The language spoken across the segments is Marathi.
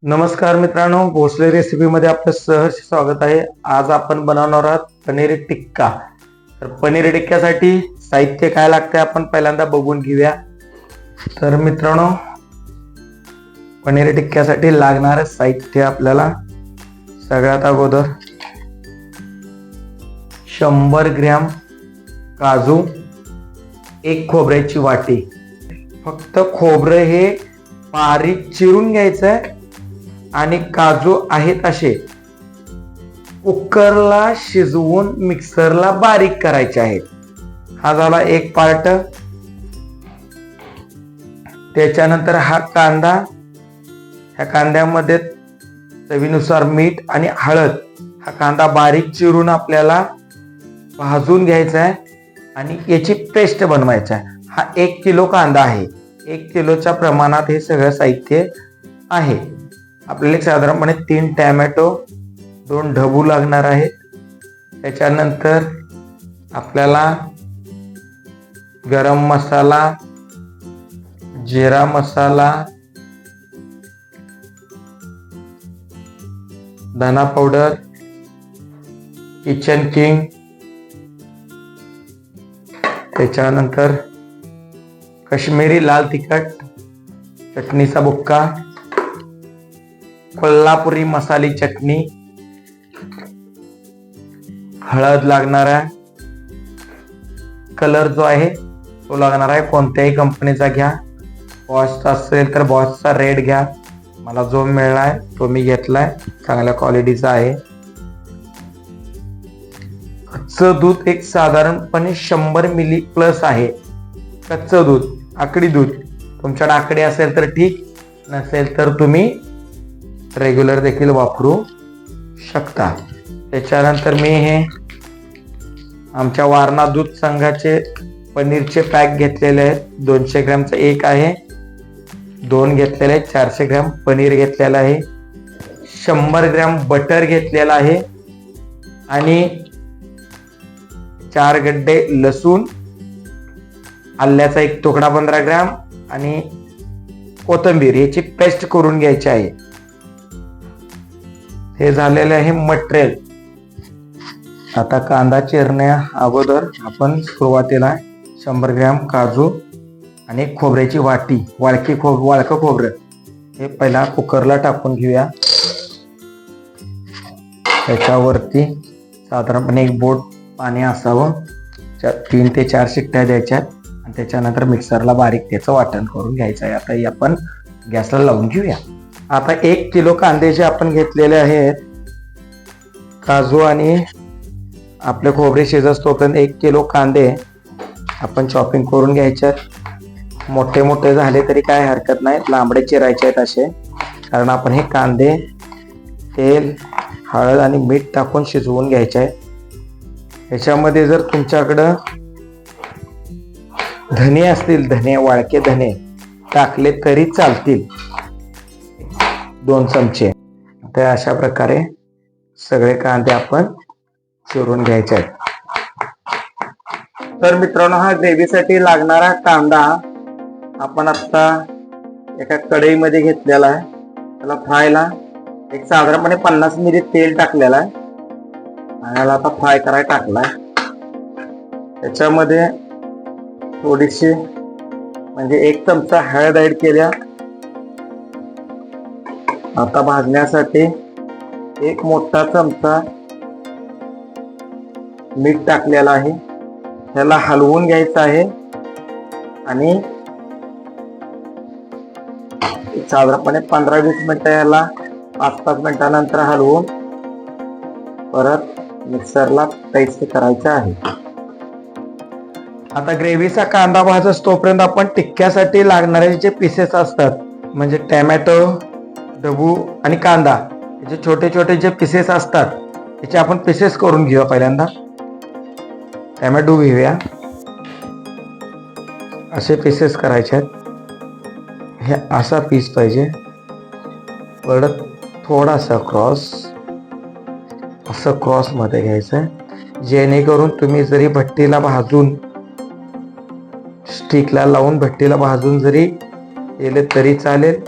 नमस्कार मित्रांनो, भोसले रेसिपीमध्ये आपलं सहर्ष स्वागत आहे. आज आपण बनवणार आहोत पनीर टिक्का. तर पनीर टिक्क्यासाठी साहित्य काय लागते आपण पहिल्यांदा बघून घेऊया. तर मित्रांनो, पनीर टिक्क्यासाठी लागणारं साहित्य आपल्याला सगळ्यात अगोदर 100 ग्रॅम काजू, एक खोबऱ्याची वाटी. फक्त खोबरं हे बारीक चिरून घ्यायचं आहे आणि काजू आहेत असे कुकरला शिजवून मिक्सरला बारीक करायचे आहेत. हा झाला एक पार्ट. त्याच्यानंतर हा कांदा, ह्या कांद्यामध्ये चवीनुसार मीठ आणि हळद. हा कांदा बारीक चिरून आपल्याला भाजून घ्यायचा आहे आणि याची पेस्ट बनवायची आहे. हा 1 किलो कांदा आहे. 1 किलोच्या प्रमाणात हे सगळं साहित्य आहे. आपल्याला साधारणपणे 3 टॅमॅटो, 2 ढबू लागणार आहेत. त्याच्यानंतर आपल्याला गरम मसाला, जिरा मसाला, धना पावडर, किचन किंग, त्याच्यानंतर काश्मीरी लाल तिखट, चटणीचा बुक्का, कोल्हापुरी मसाली चटणी, हळद लागणार आहे, कलर जो आहे तो लागणार आहे. कोणत्याही कंपनीचा घ्या. बॉसचा असेल तर बॉसचा रेड घ्या. मला जो मिळालाय तो मी घेतलाय, चांगल्या क्वालिटीचा आहे. कच्चं दूध एक साधारणपणे 100 मिली प्लस आहे. कच्चं दूध, आकडी दूध. तुमच्याकडे आकडी असेल तर ठीक, नसेल तर तुम्ही रेग्युलर देखील वापरू शकता. त्याच्यानंतर मी हे आमच्या वारणा दूध संघाचे पनीरचे पॅक घेतलेले आहेत. 200 ग्रॅमचं एक आहे, 2 घेतलेले आहेत. 400 ग्रॅम पनीर घेतलेलं आहे, 100 ग्रॅम बटर घेतलेला आहे आणि 4 गड्डे लसूण, आल्याचा एक तुकडा 15 ग्रॅम आणि कोथिंबीर याची पेस्ट करून घ्यायची आहे. हे झालेले आहे मटेरियल. आता कांदा चिरण्या अगोदर आपण सुरुवातीला 100 ग्रॅम काजू आणि खोबऱ्याची वाटी, वाळकं खोबरं हे पहिला कुकरला टाकून घेऊया. त्याच्यावरती साधारणपणे 1 बोट पाणी असावं. 3 ते 4 शिट्ट्या द्यायच्या आणि त्याच्यानंतर मिक्सरला बारीक त्याचं वाटण करून घ्यायचं आहे. आता हे आपण गॅसला लावून घेऊया. आता 1 किलो कांदे जे आपण घेतलेले आहेत, काजू आणि आपले खोबरे शिजत तोपर्यंत 1 किलो कांदे आपण चॉपिंग करून घ्यायचे. मोठे मोठे झाले तरी काय हरकत नाही, लांबडे चिरायचे आहेत असे, कारण आपण हे कांदे तेल, हळद आणि मीठ टाकून शिजवून घ्यायचे आहे. ह्याच्यामध्ये जर तुमच्याकडं धने असतील, धने, वाळके धने टाकले तरी चालतील, 2 चमचे. तर अशा प्रकारे सगळे कांदे आपण चिरून घ्यायचे आहेत. तर मित्रांनो, हा ग्रेव्हीसाठी लागणारा कांदा आपण आता एका कढईमध्ये घेतलेला आहे. त्याला फ्रायला एक साधारणपणे 50 मिली तेल टाकलेला आहे आणि याला आता फ्राय करायला टाकलाय. त्याच्यामध्ये थोडीशी म्हणजे 1 चमचा हळद ऍड केल्या. आता भाजण्यासाठी 1 मोठा चमचा मीठ टाकलेला आहे. ह्याला हलवून घ्यायचं आहे आणि साधारणपणे 15-20 मिनिटं याला 5-5 मिनिटानंतर हलवून परत मिक्सरला पेस्ट करायचं आहे. आता ग्रेव्हीचा कांदा भाजत तोपर्यंत आपण टिक्क्यासाठी लागणारे जे पीसेस असतात, म्हणजे टॅमॅटो, ढबू आणि कांदा, याचे छोटे छोटे जे पीसेस असतात त्याचे आपण पीसेस करून घेऊया. पहिल्यांदा टॅमॅटो घेऊया, असे पीसेस करायचे आहेत. हे असा पीस पाहिजे, परत थोडासा क्रॉस, असं क्रॉस मध्ये घ्यायचं, जेणेकरून तुम्ही जरी भट्टीला भाजून, स्टिकला लावून भट्टीला भाजून जरी केले तरी चालेल,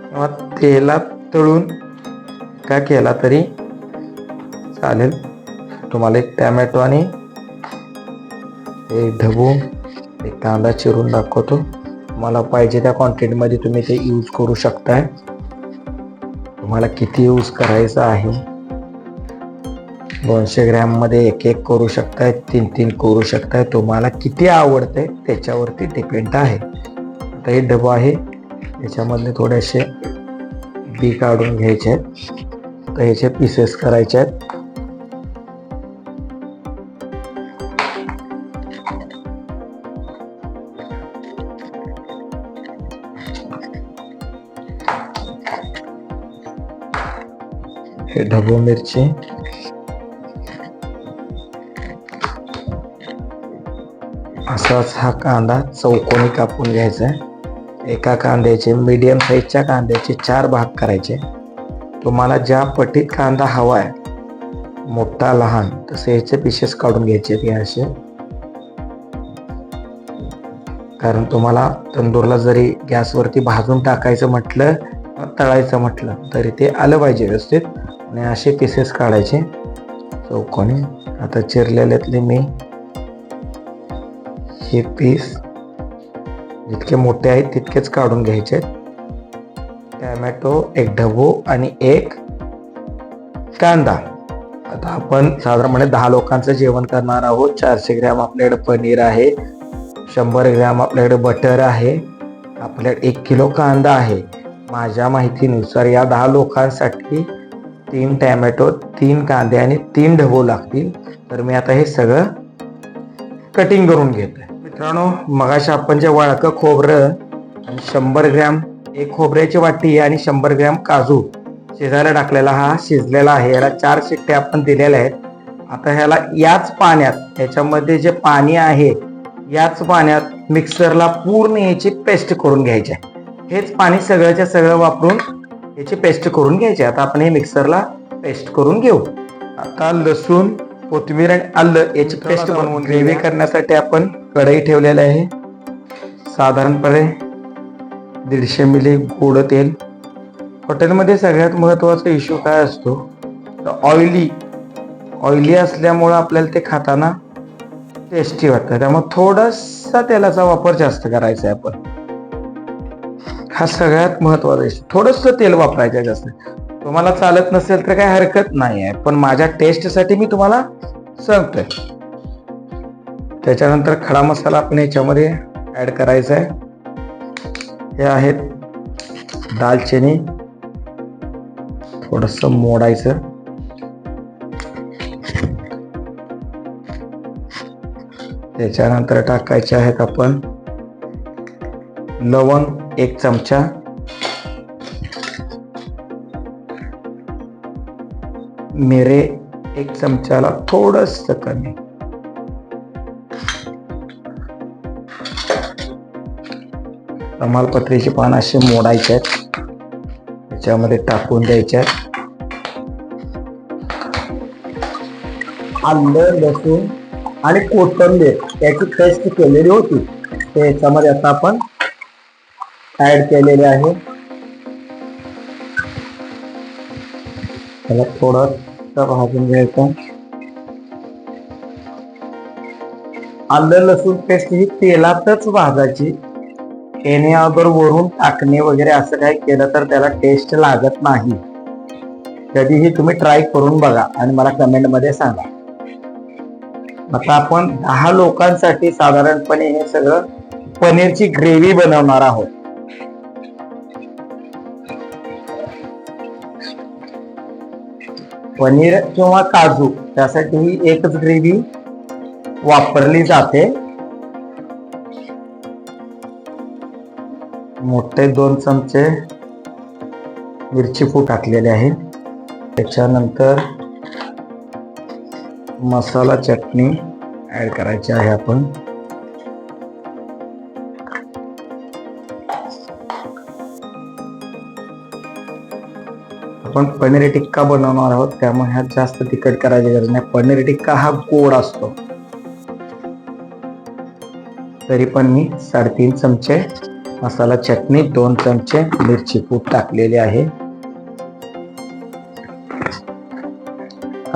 किंवा तेलात तळून का केला तरी चालेल. तुम्हाला एक टॅमॅटो आणि एक ढबू एक कांदा चिरून दाखवतो. तुम्हाला पाहिजे त्या क्वांटिटीमध्ये तुम्ही ते यूज करू शकताय. तुम्हाला किती यूज करायचं आहे, 200 ग्रॅममध्ये एक करू शकताय, 3 करू शकताय. तुम्हाला किती आवडतंय त्याच्यावरती डिपेंड आहे. आता हे डबा आहे, याच्यामधले थोडेसे बी काढून घ्यायचे आहेत. तर ह्याचे पीसेस करायचे आहेत. हे ढबू मिरची, असाच हा कांदा चौकोनी कापून घ्यायचा आहे. एका कांद्याचे मीडियम साईजच्या कांद्याचे 4 भाग करायचे. तुम्हाला ज्या पटीत कांदा हवा आहे, मोठा लहान, तसे ह्याचे पीसेस काढून घ्यायचे ते असे. कारण तुम्हाला तंदूरला जरी गॅसवरती भाजून टाकायचं म्हटलं, तळायचं म्हटलं तरी ते आलं पाहिजे व्यवस्थित. आणि असे पीसेस काढायचे चौकोनी. आता चिरलेल्यातले मी हे पीस जितके मोठे आहेत तितकेच काढून घ्यायचे. टॅमॅटो, एक ढबू आणि एक कांदा. आता आपण साधारणपणे 10 लोकांचं जेवण करणार आहोत. 400 ग्रॅम आपल्याकडे पनीर आहे, 100 ग्रॅम आपल्याकडे बटर आहे, आपल्याकडे 1 किलो कांदा आहे. माझ्या माहितीनुसार या 10 लोकांसाठी 3 टॅमॅटो, 3 कांदे आणि 3 ढबू लागतील. तर मी आता हे सगळं कटिंग करून घेतोय. मित्रांनो, मगाशी आपण जे वाळकं खोबरं आणि 100 ग्रॅम एक खोबऱ्याची वाटी आणि 100 ग्रॅम काजू शिजायला टाकलेला, हा शिजलेला आहे. याला 4 शिट्ट्या आपण दिलेल्या आहेत. आता ह्याला याच पाण्यात, ह्याच्यामध्ये जे पाणी आहे याच पाण्यात मिक्सरला पूर्ण याची पेस्ट करून घ्यायची आहे. हेच पाणी सगळ्याच्या सगळं वापरून याची पेस्ट करून घ्यायची. आता आपण हे मिक्सरला पेस्ट करून घेऊ. आता लसूण, कोथिंबीर आणि आलं याची पेस्ट बनवून ग्रेव्ही करण्यासाठी आपण कढई ठेवलेली आहे. साधारणपणे 150 मिली गोड तेल. हॉटेलमध्ये सगळ्यात महत्त्वाचा इश्यू काय असतो, तर ऑइली असल्यामुळं आपल्याला ते खाताना टेस्टी वाटतं. त्यामुळे थोडासा तेलाचा वापर जास्त करायचा आहे आपण. हा सगळ्यात महत्त्वाचा इश्यू. थोडंसं तेल वापरायचं जास्त. तुम्हाला चालत नसेल तर काही हरकत नाही आहे, पण माझ्या टेस्टसाठी मी तुम्हाला सांगतोय. त्याच्यानंतर खडा मसाला आपण याच्यामध्ये ऍड करायचा आहे. हे आहेत दालचिनी, थोडंसं मोडायचं. त्याच्यानंतर टाकायचे आहेत आपण लवंग 1 चमचा, मिरे 1 चमचाला थोडंसं कमी, तमालपत्रीची पानं अशी मोडायचे आहेत, त्याच्यामध्ये टाकून द्यायचे आहेत. आलं, लसूण आणि कोथिंबीर याची पेस्ट केलेली होती ते याच्यामध्ये आता आपण ऍड केलेले आहे. त्याला थोडं भाजून घ्यायचं. आलं लसूण पेस्ट ही तेलातच भाजायची. याने अगर वरून टाकणे वगैरे असं काही केलं तर त्याला टेस्ट लागत नाही. कधीही तुम्ही ट्राय करून बघा आणि मला कमेंट मध्ये सांगा. आता आपण 10 लोकांसाठी साधारणपणे हे सगळं पनीरची ग्रेव्ही बनवणार आहोत. पनीर किंवा काजू त्यासाठी ही एकच ग्रेव्ही वापरली जाते. मोठे 2 चमचे मिरची पूड टाकलेले आहे. त्याच्यानंतर मसाला चटणी ऍड करायची आहे आपण. आपण पनीर टिक्का बनवणार आहोत, त्यामुळे ह्यात जास्त तिखट करायची गरज नाही. पनीर टिक्का हा गोड असतो. तरी पण मी 3.5 चमचे मसाला चटणी, 2 चमचे मिरची पूड टाकलेली आहे.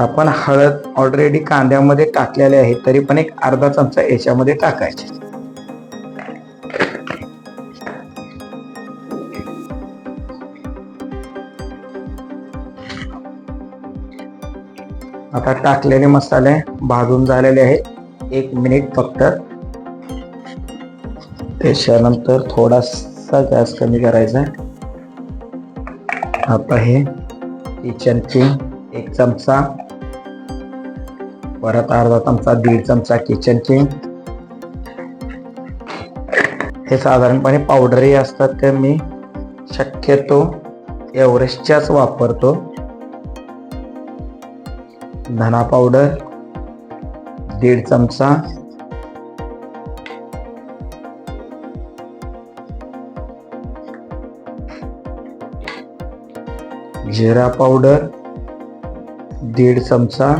आपण हळद ऑलरेडी कांद्यामध्ये टाकलेले आहे, तरी पण एक अर्धा चमचा याच्यामध्ये टाकायचे. आता टाकलेले मसाले भाजून झालेले आहेत. 1 मिनिट फक्त. त्याच्यानंतर थोडासा गॅस कमी करायचा. आता हे किचन किंग 1 चमचा, परत अर्धा चमचा, 1.5 चमचा किचन किंग. हे साधारणपणे पावडरही असतात, ते मी शक्यतो एव्हरेस्टच्याच वापरतो. धना पावडर 1.5 चमचा, जिरा पावडर 1.5 चमचा,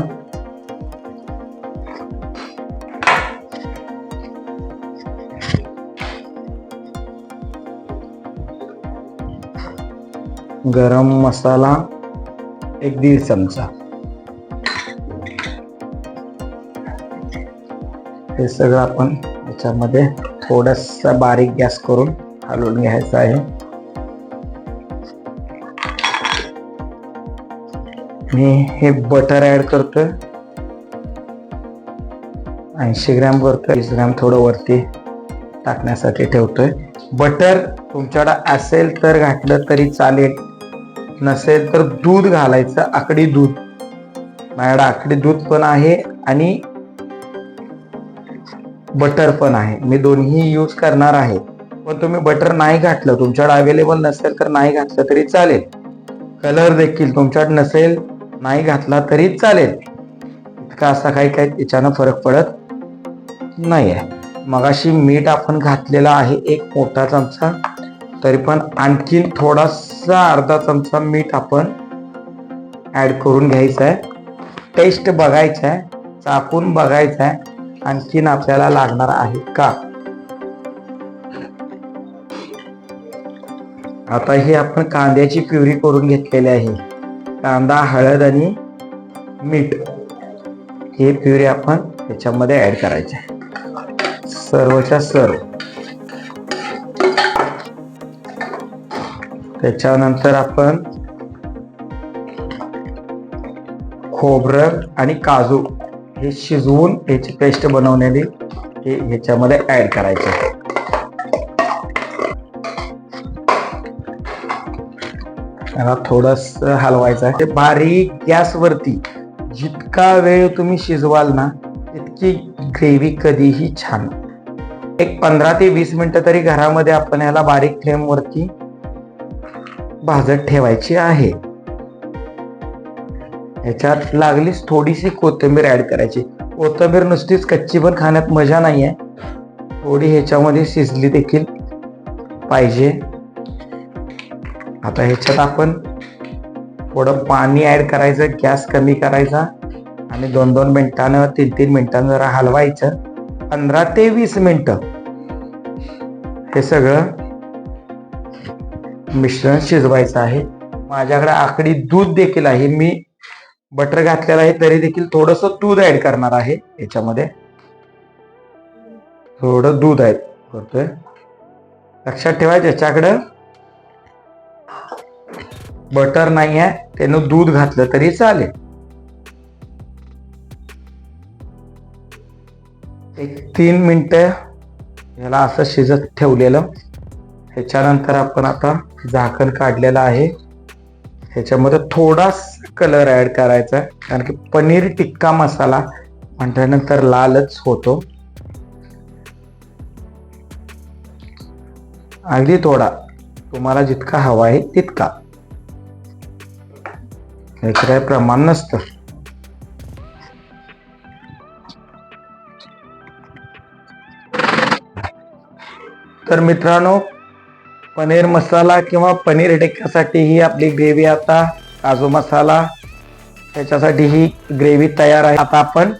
गरम मसाला 1.5 चमचा. हे सगळं आपण याच्यामध्ये थोडासा बारीक गॅस करून हलवून घ्यायचं आहे. मी हे बटर ऍड करतोय, 80 ग्रॅम करतोय. 20 ग्रॅम थोडं वरती टाकण्यासाठी ठेवतोय. बटर तुमच्याकडे असेल तर घातलं तरी चालेल, नसेल तर दूध घालायचं, आकडी दूध. माझ्याकडे आकडी दूध पण आहे आणि बटर पण आहे. मी दोन्ही यूज करणार आहे. पण तुम्ही बटर नाही घातलं, तुमच्याकडे अवेलेबल नसेल तर नाही घातलं तरी चालेल. कलर देखील तुमच्याकडे नसेल, नाही घातला तरी चालेल. इतका असा काही याच्यानं फरक पडत नाही आहे. मगाशी मीठ आपण घातलेला आहे 1 मोठा चमचा, तरी पण आणखीन थोडासा अर्धा चमचा मीठ आपण ऍड करून घ्यायचं आहे. टेस्ट बघायचं आहे, चाकून बघायचं आहे आणखीन आपल्याला लागणार आहे का. आता हे आपण कांद्याची प्युरी करून घेतलेली आहे. कांदा, हळद आणि मीठ हे प्युरी आपण त्याच्यामध्ये ऍड करायचे आहे, सर्वच्या सर्व. त्याच्यानंतर आपण खोबरं आणि काजू हे शिजवून याची पेस्ट बनवलेली हे ह्याच्यामध्ये ऍड करायचे. त्याला थोडस हलवायचं आहे. बारीक गॅसवरती जितका वेळ तुम्ही शिजवाल ना, तितकी ग्रेव्ही कधीही छान. एक 15 ते 20 मिनिटं तरी घरामध्ये आपण याला बारीक फ्लेम वरती भाजत ठेवायची आहे. ह्याच्यात लागलीच थोडीशी कोथिंबीर ऍड करायची. कोथिंबीर नुसतीच कच्ची पण खाण्यात मजा नाहीये, थोडी ह्याच्यामध्ये शिजली देखील पाहिजे. आता ह्याच्यात आपण थोडं पाणी ऍड करायचं, गॅस कमी करायचा आणि 2-2 मिनिटांना 3-3 मिनिटांना जरा हलवायचं. 15 ते 20 मिनिटं हे सगळं मिश्रण शिजवायचं आहे. माझ्याकडे आकडी दूध देखील आहे. मी बटर घातलेला आहे तरी देखील थोडस दूध ऍड करणार आहे. याच्यामध्ये थोडं दूध ऍड करतोय. लक्षात ठेवा, ज्याच्याकडं बटर नाही आहे त्यानं दूध घातलं तरी चालेल. 1-3 मिनिटं याला असं शिजत ठेवलेलं. ह्याच्यानंतर आपण आता झाकण काढलेलं आहे. ह्याच्यामध्ये थोडासा कलर ऍड करायचा, कारण की पनीर टिक्का मसाला म्हटल्यानंतर लालच होतो. अगदी थोडा, तुम्हाला जितका हवा आहे तितका, याचं काही प्रमाण नसतं. तर मित्रांनो, पनीर मसाला किंवा पनीर टिक्कासाठी ही आपली ग्रेव्ही, आता काजू मसाला त्याच्यासाठी ही ग्रेव्ही तयार आहे. आता आपण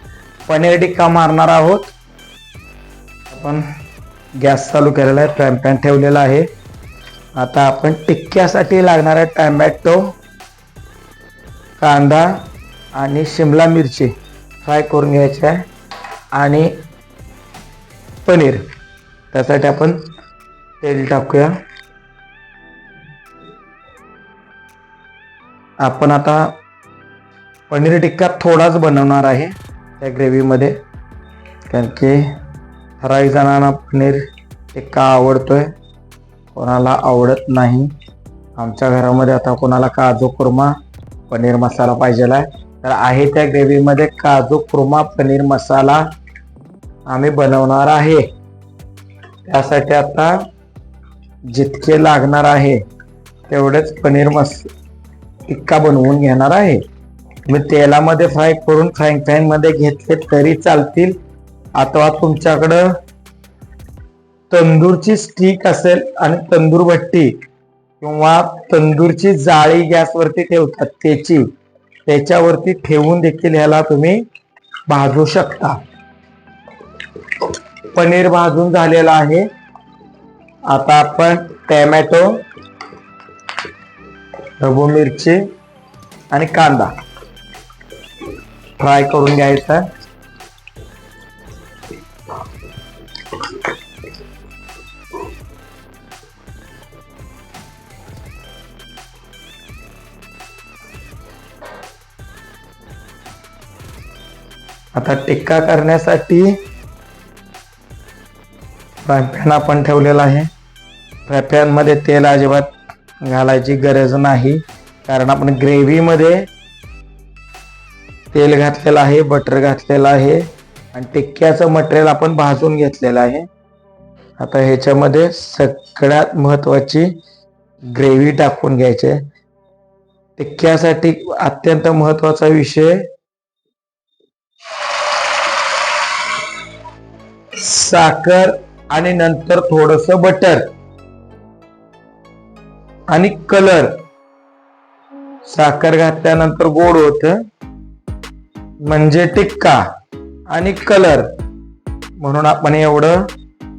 पनीर टिक्का मारणार आहोत. आपण गॅस चालू केलेला आहे, फ्राय पॅन ठेवलेला आहे. आता आपण टिक्क्यासाठी लागणारा टोमॅटो, कांदा आणि शिमला मिरची फ्राय करून घ्यायची आहे आणि पनीर, त्यासाठी आपण तेल टाकूया. आपण आता पनीर टिक्का थोडाच बनवणार आहे त्या ग्रेव्हीमध्ये, कारण की ठराविक जणांना पनीर टिक्का आवडतोय, कोणाला आवडत नाही. आमच्या घरामध्ये आता कोणाला काजू कुर्मा पनीर मसाला पाहिजेला आहे, तर आहे त्या ग्रेव्हीमध्ये काजू कुर्मा पनीर मसाला आम्ही बनवणार आहे. त्यासाठी आता जितके लागणार आहे तेवढेच पनीर टिक्का बनवून घेणार आहे. मी तेलामध्ये फ्राय करून फ्राईंग पॅन मध्ये घेतले तरी चालतील, अथवा तुमच्याकडं तंदूरची स्टिक असेल आणि तंदूर भट्टी किंवा तंदूरची जाळी गॅसवरती ठेवतात त्याच्यावरती ठेवून देखील ह्याला तुम्ही भाजू शकता. पनीर भाजून झालेला आहे. आता आपण टोमॅटो, ढबू मिरची आणि कांदा फ्राय करून घ्यायचा. आता टिक्का करण्यासाठी फ्राय पॅन आपण ठेवलेला आहे. फ्राय पॅन मध्ये तेल अजिबात घालायची गरज नाही, कारण आपण ग्रेव्ही मध्ये तेल घातलेलं आहे, बटर घातलेलं आहे आणि टिक्क्याचं मटेरियल आपण भाजून घेतलेलं आहे. आता ह्याच्यामध्ये सगळ्यात महत्वाची ग्रेव्ही टाकून घ्यायची. टिक्क्यासाठी अत्यंत महत्वाचा विषय साखर आणि नंतर थोडस बटर आणि कलर. साखर घातल्यानंतर गोड होत म्हणजे टिक्का, आणि कलर म्हणून आपण एवढं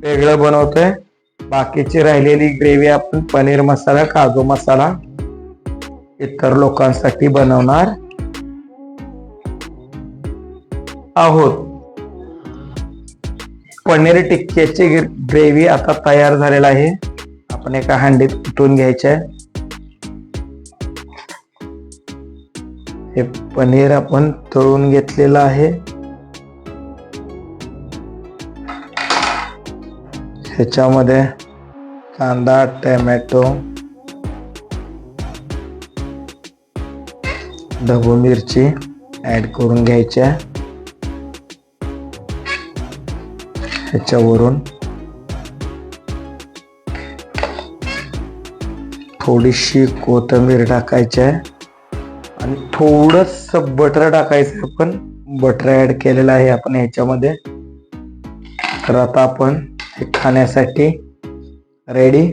वेगळं बनवतोय. बाकीची राहिलेली ग्रेव्ही आपण पनीर मसाला, काजू मसाला इतर लोकांसाठी बनवणार आहोत. पनीर टिक्क्याची ग्रेव्ही आता तयार झालेला आहे. आपण एका हांडीत उतरून घ्यायचे आहे. हे पनीर आपण तळून घेतलेलं आहे. ह्याच्यामध्ये कांदा, टोमॅटो, ढबू मिरची ऍड करून घ्यायच्या. ह्याच्यावरून थोडीशी कोथिंबीर टाकायची आहे आणि थोडस बटर टाकायचं. आपण बटर ऍड केलेलं आहे आपण ह्याच्यामध्ये. तर आता आपण हे खाण्यासाठी रेडी.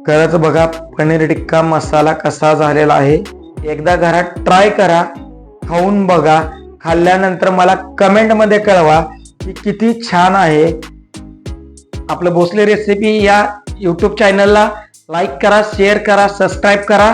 खरंच बघा पनीर टिक्का मसाला कसा झालेला आहे. एकदा घरात ट्राय करा, खाऊन बघा. खाल्ल्यानंतर मला कमेंट मध्ये कळवा की किती छान आहे. आपलं भोसले रेसिपी या यूट्यूब चॅनलला लाईक करा, शेअर करा, सबस्क्राईब करा.